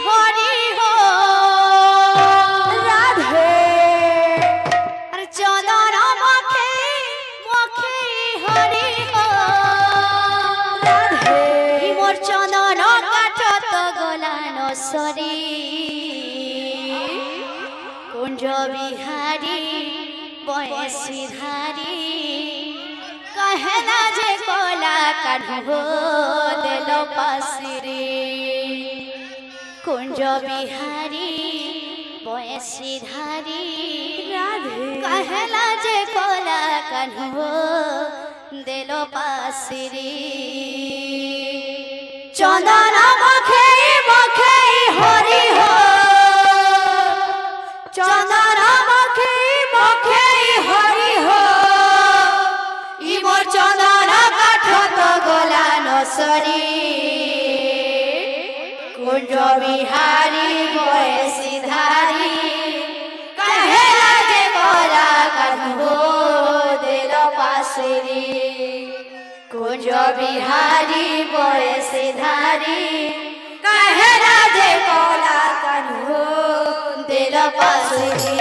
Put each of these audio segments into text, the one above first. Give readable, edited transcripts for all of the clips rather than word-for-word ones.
हरि हो राधे अरे चंदन मखे मखे हरि हो राधे मोर चंदन काठत गलान सरी कुंज बिहारी बयसी धारी कहला जे कोला काढ़ो देल पासिरी कुंज बिहारी बयसी धारी कहला जे कोला काढ़ो देल पासिरी चंदन मखे मखे हरि हो चंदन मखे मखे हरि हो मोर चंदन काठत गलान सरी कुंज बिहारी बयसी धारी कहला जे कोला काढ़ो देल पासिरी कुंज बिहारी बयसी धारी कहला जे कोला काढ़ो देल पासिरी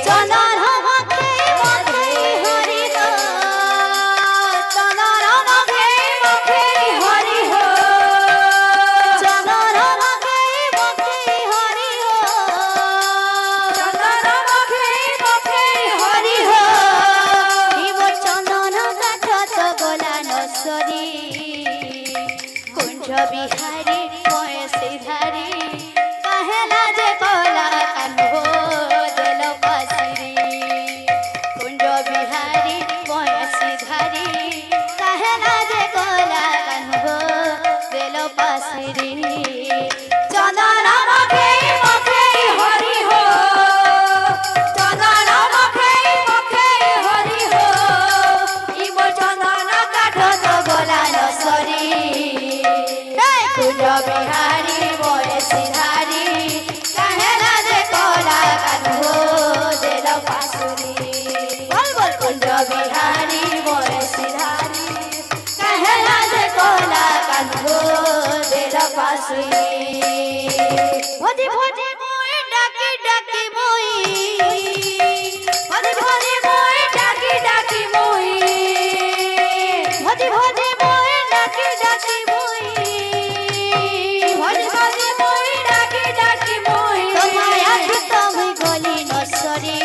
चंदन मखे मखे हरि हो चंदन मखे मखे हरि हो चंदन मखे मखे हरि हो चंदन मखे मखे हरि हो मोर चंदन काठत गलान सरी कुंज बिहारी बयसी धारी कहला जे कोला काढ़ो देल पासिरी कुंज बिहारी बयसी धारी कहला जे कोला काढ़ो देल पासिरी चंदन मखे मखे हरि हो चंदन मखे मखे हरि हो मोर चंदन काठत गलान सरी कुंज बिहारी बयसी धारी कहला जे कोला काढ़ो देल पासिरी बोल बोल कुंज बिहारी बयसी धारी कहला जे कोला काढ़ो देल पासिरी भोजी भोजी मोए डाकी डाकी मोई भोजी भोजी मोए डाकी डाकी मोई भोजी भोजी मोए डाकी डाकी मोई भोजी भोजी मोए डाकी डाकी मोई माया तुम गली नसरी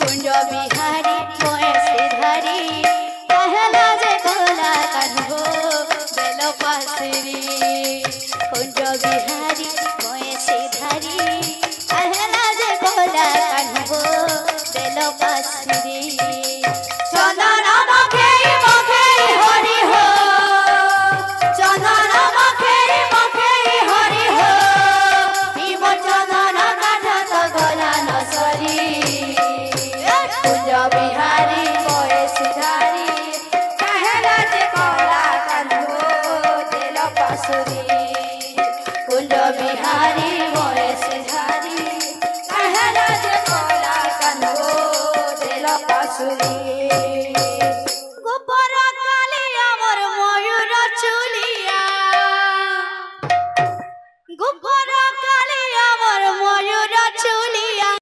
कुंज बिहारी बयसी धारी कहला जे कोला काढ़ो देल पासिरी कुंज बिहारी बयसी धारी कहला जे कोला काढ़ो देल पासिरी चंदन मखे मखे हरि हो चंदन मखे मखे हरि हो मोर चंदन काठत गलान सरी कुंज बिहारी बयसी धारी कहला जे कोला काढ़ो देल पासिरी कुंज बिहारी बयसी धारी कहला जे कोला काढ़ो देल पासिरी।